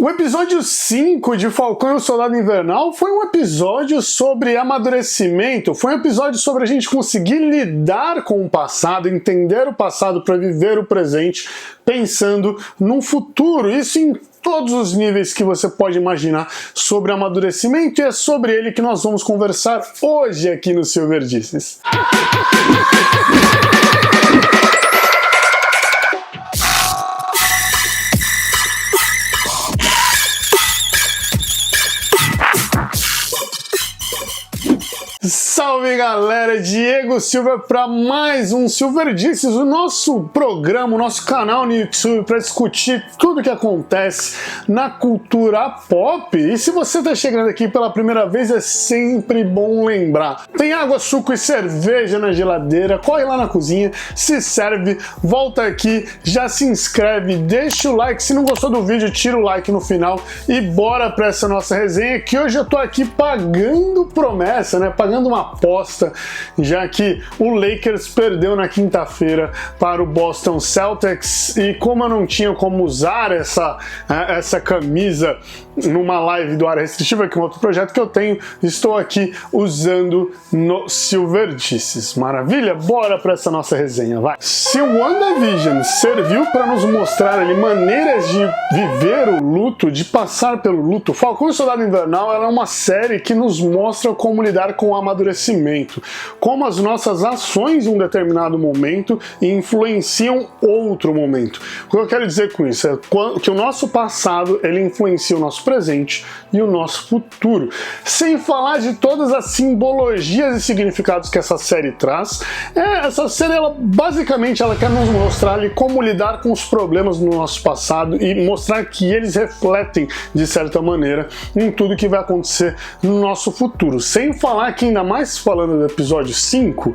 O episódio 5 de Falcão e o Soldado Invernal foi um episódio sobre amadurecimento, foi um episódio sobre a gente conseguir lidar com o passado, entender o passado para viver o presente, pensando no futuro. Isso em todos os níveis que você pode imaginar sobre amadurecimento, e é sobre ele que nós vamos conversar hoje aqui no Silverdices. Salve galera, Diego Silva para mais um Silverdices, o nosso programa, o nosso canal no YouTube para discutir tudo que acontece na cultura pop. E se você está chegando aqui pela primeira vez, é sempre bom lembrar: tem água, suco e cerveja na geladeira, corre lá na cozinha, se serve, volta aqui, já se inscreve, deixa o like, se não gostou do vídeo, tira o like no final e bora para essa nossa resenha, que hoje eu tô aqui pagando promessa, né? Pagando uma aposta, já que o Lakers perdeu na quinta-feira para o Boston Celtics, e como eu não tinha como usar essa camisa numa live do Área Restritiva, que é um outro projeto que eu tenho, estou aqui usando no Silverdices. Maravilha? Bora para essa nossa resenha, vai! Se o WandaVision serviu para nos mostrar ali maneiras de viver o luto, de passar pelo luto, Falcão e Soldado Invernal ela é uma série que nos mostra como lidar com o amadurecimento, como as nossas ações em um determinado momento influenciam outro momento. O que eu quero dizer com isso é que o nosso passado ele influencia o nosso presente e o nosso futuro. Sem falar de todas as simbologias e significados que essa série traz. Essa série, basicamente, ela quer nos mostrar ali como lidar com os problemas no nosso passado e mostrar que eles refletem, de certa maneira, em tudo que vai acontecer no nosso futuro. Sem falar que, ainda mais falando do episódio 5,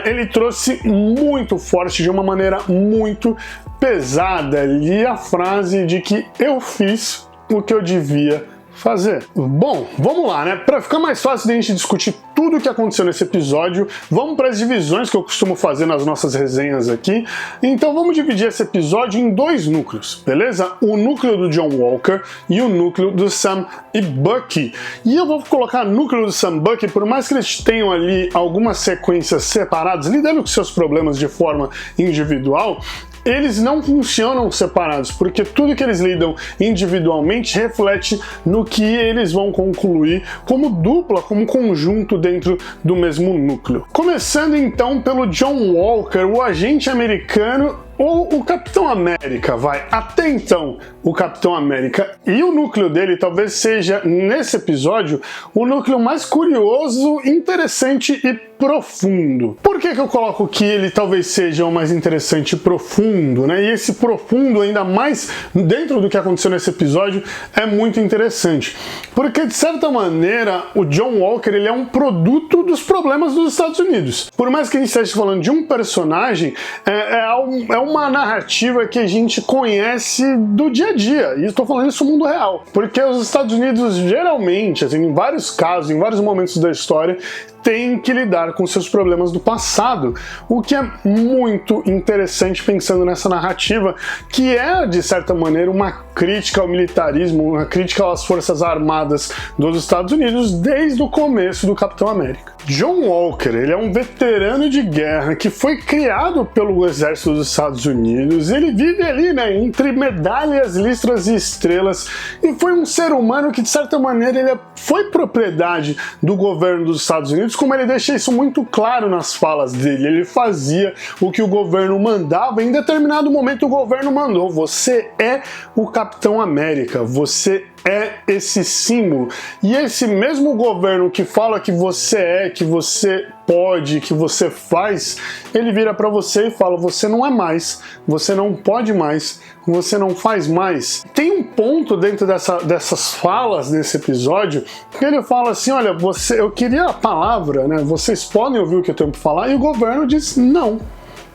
ele trouxe muito forte, de uma maneira muito pesada, ali a frase de que eu fiz o que eu devia fazer. Bom, vamos lá, né? Para ficar mais fácil de a gente discutir tudo o que aconteceu nesse episódio, vamos para as divisões que eu costumo fazer nas nossas resenhas aqui. Então vamos dividir esse episódio em dois núcleos, beleza? O núcleo do John Walker e o núcleo do Sam e Bucky. E eu vou colocar o núcleo do Sam e Bucky, por mais que eles tenham ali algumas sequências separadas, lidando com seus problemas de forma individual, eles não funcionam separados, porque tudo que eles lidam individualmente reflete no que eles vão concluir como dupla, como conjunto dentro do mesmo núcleo. Começando então pelo John Walker, o agente americano, ou o Capitão América, vai. Até então, o Capitão América. E o núcleo dele talvez seja, nesse episódio, o núcleo mais curioso, interessante e profundo. Por que eu coloco que ele talvez seja o mais interessante e profundo, né? E esse profundo, ainda mais dentro do que aconteceu nesse episódio, é muito interessante. Porque, de certa maneira, o John Walker ele é um produto dos problemas dos Estados Unidos. Por mais que a gente esteja falando de um personagem, é uma narrativa que a gente conhece do dia a dia, e estou falando isso no mundo real, porque os Estados Unidos geralmente, assim, em vários casos, em vários momentos da história, tem que lidar com seus problemas do passado, o que é muito interessante pensando nessa narrativa, que é, de certa maneira, uma crítica ao militarismo, uma crítica às forças armadas dos Estados Unidos desde o começo do Capitão América. John Walker, ele é um veterano de guerra que foi criado pelo exército dos Estados Unidos. Ele vive ali, né, entre medalhas, listras e estrelas, e foi um ser humano que, de certa maneira, ele foi propriedade do governo dos Estados Unidos, como ele deixa isso muito claro nas falas dele. Ele fazia o que o governo mandava, e em determinado momento o governo mandou: você é o Capitão América, você é esse símbolo. E esse mesmo governo que fala que você é, que você pode, que você faz, ele vira para você e fala: você não é mais, você não pode mais, você não faz mais. Tem um ponto dentro dessas falas desse episódio que ele fala assim: olha, eu queria a palavra, né? Vocês podem ouvir o que eu tenho para falar, e o governo diz: não,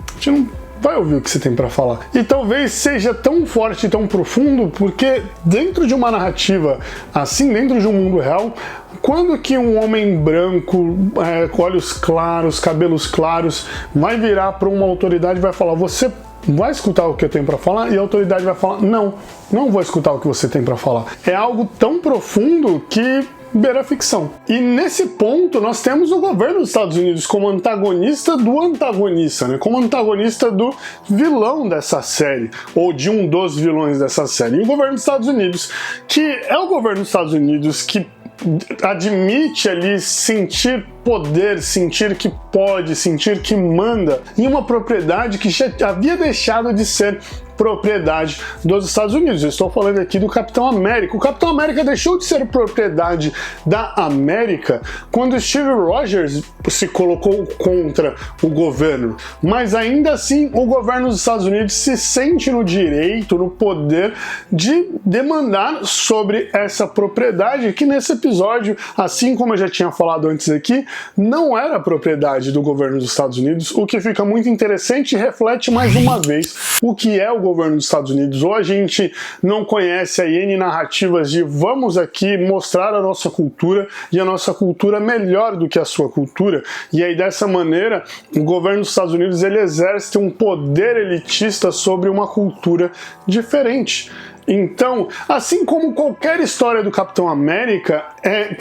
a gente não vai ouvir o que você tem para falar. E talvez seja tão forte e tão profundo porque dentro de uma narrativa assim, dentro de um mundo real, quando que um homem branco, com olhos claros, cabelos claros, vai virar para uma autoridade e vai falar: você vai escutar o que eu tenho para falar e a autoridade vai falar, não vou escutar o que você tem para falar. É algo tão profundo que beira a ficção. E nesse ponto nós temos o governo dos Estados Unidos como antagonista do antagonista, né? Como antagonista do vilão dessa série, ou de um dos vilões dessa série. E o governo dos Estados Unidos, que é o governo dos Estados Unidos que admite ali sentir poder, sentir que pode, sentir que manda em uma propriedade que já havia deixado de ser propriedade dos Estados Unidos. Eu estou falando aqui do Capitão América. O Capitão América deixou de ser propriedade da América quando Steve Rogers se colocou contra o governo. Mas ainda assim, o governo dos Estados Unidos se sente no direito, no poder de demandar sobre essa propriedade que nesse episódio, assim como eu já tinha falado antes aqui, não era propriedade do governo dos Estados Unidos, o que fica muito interessante e reflete mais uma vez o que é o governo dos Estados Unidos. Ou a gente não conhece aí N narrativas de vamos aqui mostrar a nossa cultura e a nossa cultura melhor do que a sua cultura, e aí dessa maneira o governo dos Estados Unidos ele exerce um poder elitista sobre uma cultura diferente. Então, assim como qualquer história do Capitão América,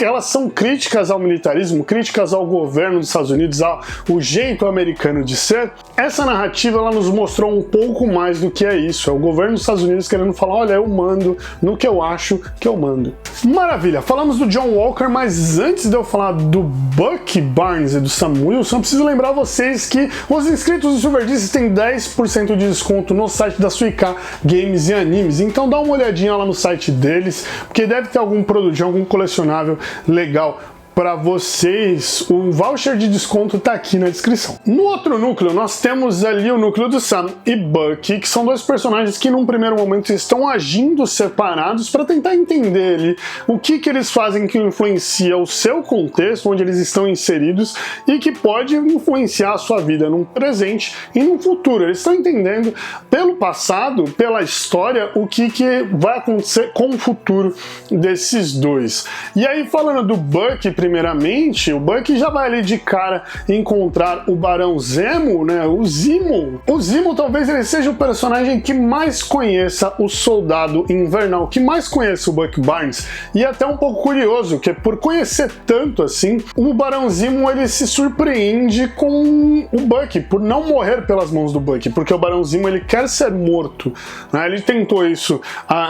elas são críticas ao militarismo, críticas ao governo dos Estados Unidos, ao jeito americano de ser, essa narrativa ela nos mostrou um pouco mais do que é isso. É o governo dos Estados Unidos querendo falar, olha, eu mando no que eu acho que eu mando. Maravilha, falamos do John Walker, mas antes de eu falar do Bucky Barnes e do Sam Wilson, eu preciso lembrar vocês que os inscritos do Silverdices têm 10% de desconto no site da Suica Games e Animes. Então dá uma olhadinha lá no site deles, porque deve ter algum produto, algum colecionável legal para vocês. O voucher de desconto tá aqui na descrição. No outro núcleo, nós temos ali o núcleo do Sam e Bucky, que são dois personagens que num primeiro momento estão agindo separados para tentar entender ali o que eles fazem que influencia o seu contexto, onde eles estão inseridos, e que pode influenciar a sua vida num presente e num futuro. Eles estão entendendo pelo passado, pela história, o que vai acontecer com o futuro desses dois. E aí, falando do Bucky, primeiramente, o Bucky já vai ali de cara encontrar o Barão Zemo, né? O Zemo. O Zemo talvez ele seja o personagem que mais conheça o Soldado Invernal, que mais conheça o Bucky Barnes. E é até um pouco curioso, que por conhecer tanto assim, o Barão Zemo ele se surpreende com o Bucky, por não morrer pelas mãos do Bucky, porque o Barão Zemo ele quer ser morto, né? Ele tentou isso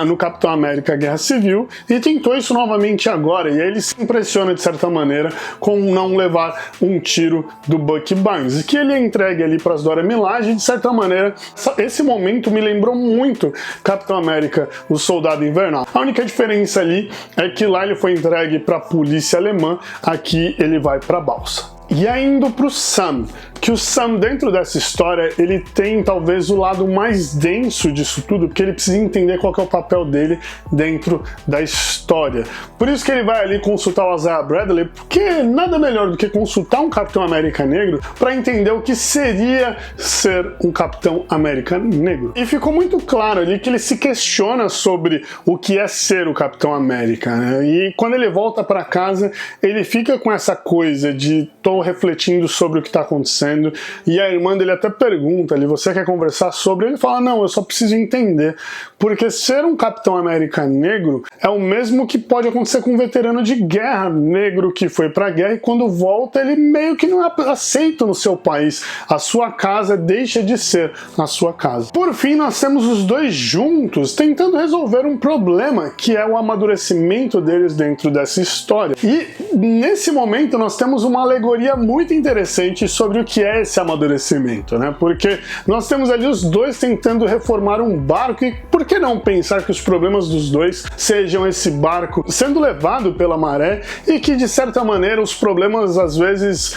no Capitão América Guerra Civil e tentou isso novamente agora, e aí ele se impressiona de certa maneira com não levar um tiro do Bucky Barnes, que ele é entregue ali para as Dora Milaje, e de certa maneira esse momento me lembrou muito Capitão América, o Soldado Invernal. A única diferença ali é que lá ele foi entregue para a polícia alemã, aqui ele vai para a balsa. E aí indo pro Sam, que o Sam dentro dessa história, ele tem talvez o lado mais denso disso tudo, porque ele precisa entender qual que é o papel dele dentro da história. Por isso que ele vai ali consultar o Isaiah Bradley, porque nada melhor do que consultar um Capitão América negro para entender o que seria ser um Capitão América negro. E ficou muito claro ali que ele se questiona sobre o que é ser o Capitão América, né? E quando ele volta para casa, ele fica com essa coisa de tô refletindo sobre o que está acontecendo, e a irmã dele até pergunta ali, você quer conversar sobre? Ele fala, não, eu só preciso entender, porque ser um Capitão América negro é o mesmo que pode acontecer com um veterano de guerra negro que foi pra guerra e quando volta ele meio que não é aceito no seu país, a sua casa deixa de ser a sua casa. Por fim, nós temos os dois juntos tentando resolver um problema, que é o amadurecimento deles dentro dessa história. E nesse momento nós temos uma alegoria muito interessante sobre o que é esse amadurecimento, né? Porque nós temos ali os dois tentando reformar um barco, e por que não pensar que os problemas dos dois sejam esse barco sendo levado pela maré e que de certa maneira os problemas às vezes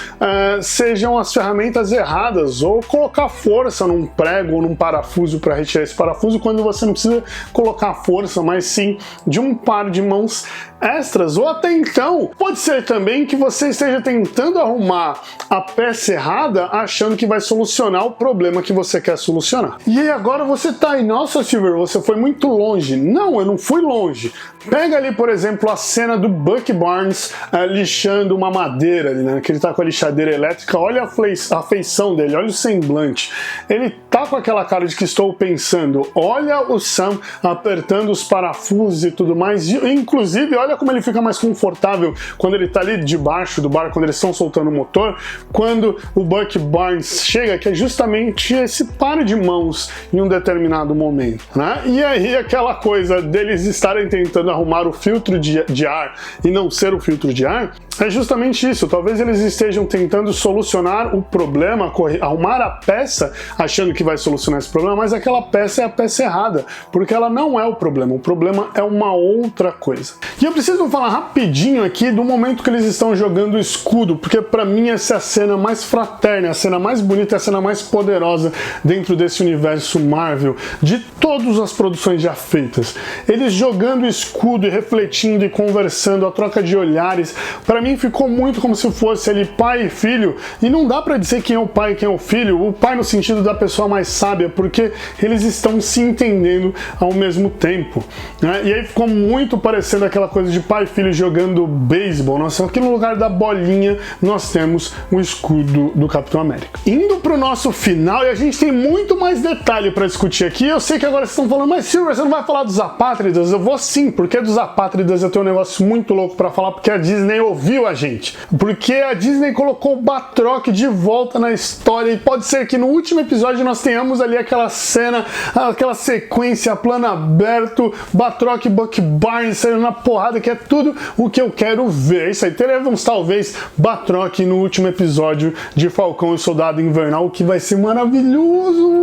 sejam as ferramentas erradas, ou colocar força num prego ou num parafuso para retirar esse parafuso quando você não precisa colocar força, mas sim de um par de mãos extras, ou até então, pode ser também que você esteja tentando arrumar a peça errada, achando que vai solucionar o problema que você quer solucionar. E aí agora você tá aí, nossa Silver, você foi muito longe. Não, eu não fui longe. Pega ali, por exemplo, a cena do Bucky Barnes lixando uma madeira ali, né? Que ele tá com a lixadeira elétrica. Olha a feição dele, olha o semblante. Ele tá com aquela cara de que estou pensando. Olha o Sam apertando os parafusos e tudo mais. Inclusive, olha como ele fica mais confortável quando ele tá ali debaixo do bar, quando eles estão soltando o motor. Quando o Bucky Barnes chega, que é justamente esse par de mãos em um determinado momento, né? E aí aquela coisa deles estarem tentando arrumar o filtro de ar e não ser o filtro de ar, é justamente isso. Talvez eles estejam tentando solucionar o problema, arrumar a peça, achando que vai solucionar esse problema, mas aquela peça é a peça errada, porque ela não é o problema é uma outra coisa. E eu preciso falar rapidinho aqui do momento que eles estão jogando o escudo, porque pra mim essa é a cena mais fraterna, a cena mais bonita, a cena mais poderosa dentro desse universo Marvel, de todas as produções já feitas. Eles jogando o escudo e refletindo e conversando, a troca de olhares, pra mim ficou muito como se fosse ali pai e filho, e não dá pra dizer quem é o pai e quem é o filho, o pai no sentido da pessoa mais sábia, porque eles estão se entendendo ao mesmo tempo, né? E aí ficou muito parecendo aquela coisa de pai e filho jogando beisebol. Nossa, aqui no lugar da bolinha nós temos o escudo do Capitão América. Indo pro nosso final, e a gente tem muito mais detalhe pra discutir aqui. Eu sei que agora vocês estão falando, mas Silver, você não vai falar dos apátridas? Eu vou sim, porque dos apátridas eu tenho um negócio muito louco pra falar, porque a Disney ouviu a gente. Porque a Disney colocou o Batroc de volta na história, e pode ser que no último episódio nós tenhamos ali aquela cena, aquela sequência, plano aberto, Batroc e Bucky Barnes saindo na porrada, que é tudo o que eu quero ver. Isso aí, teremos talvez Batroc no último episódio de Falcão e o Soldado Invernal, o que vai ser maravilhoso.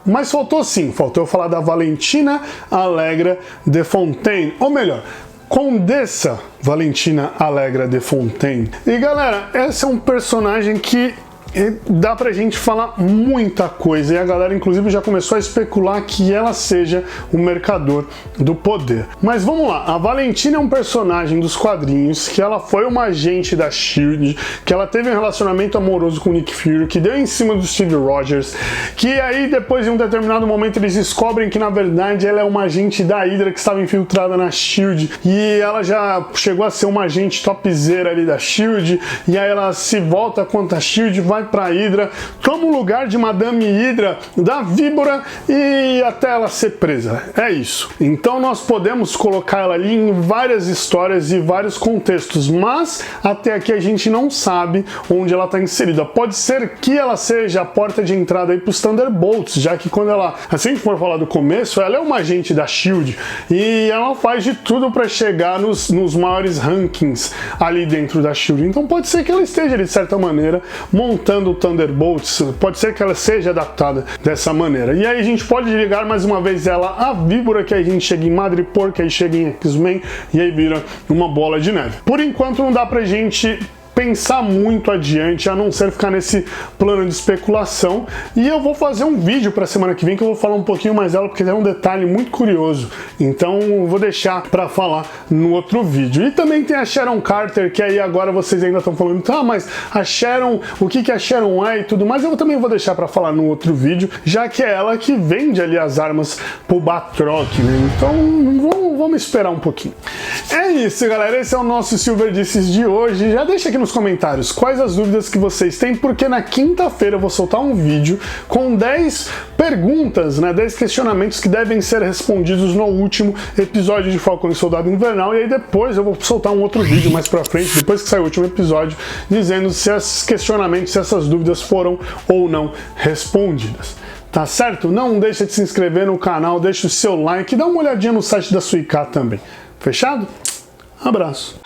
Mas faltou sim, faltou eu falar da Valentina Allegra de Fontaine, ou melhor, Condessa Valentina Allegra de Fontaine. E galera, esse é um personagem que dá pra gente falar muita coisa, e a galera inclusive já começou a especular que ela seja o mercador do poder. Mas vamos lá, a Valentina é um personagem dos quadrinhos, que ela foi uma agente da SHIELD, que ela teve um relacionamento amoroso com o Nick Fury, que deu em cima do Steve Rogers, que aí depois em um determinado momento eles descobrem que na verdade ela é uma agente da Hydra que estava infiltrada na SHIELD, e ela já chegou a ser uma agente topzera ali da SHIELD, e aí ela se volta contra a SHIELD, vai pra Hydra, toma o lugar de Madame Hydra, da Víbora, e até ela ser presa. É isso. Então nós podemos colocar ela ali em várias histórias e vários contextos, mas até aqui a gente não sabe onde ela está inserida. Pode ser que ela seja a porta de entrada aí para os Thunderbolts, já que quando ela, assim que for falar do começo, ela é uma agente da SHIELD e ela faz de tudo para chegar nos maiores rankings ali dentro da SHIELD. Então pode ser que ela esteja de certa maneira montando o Thunderbolts, pode ser que ela seja adaptada dessa maneira. E aí a gente pode ligar mais uma vez ela à Víbora, que aí a gente chega em Madripoor, que aí chega em X-Men, e aí vira uma bola de neve. Por enquanto não dá pra gente pensar muito adiante, a não ser ficar nesse plano de especulação, e eu vou fazer um vídeo para semana que vem que eu vou falar um pouquinho mais dela, porque é um detalhe muito curioso, então eu vou deixar para falar no outro vídeo. E também tem a Sharon Carter, que aí agora vocês ainda estão falando, tá, mas a Sharon, o que a Sharon é e tudo mais, eu também vou deixar para falar no outro vídeo, já que é ela que vende ali as armas pro Batroc, né? Então vamos esperar um pouquinho. É isso, galera, esse é o nosso Silver Disses de hoje. Já deixa aqui nos comentários quais as dúvidas que vocês têm, porque na quinta-feira eu vou soltar um vídeo com 10 perguntas, né, 10 questionamentos que devem ser respondidos no último episódio de Falcão e Soldado Invernal, e aí depois eu vou soltar um outro vídeo mais pra frente, depois que sair o último episódio, dizendo se esses questionamentos, se essas dúvidas foram ou não respondidas. Tá certo? Não deixa de se inscrever no canal, deixa o seu like e dá uma olhadinha no site da Suica também. Fechado? Abraço!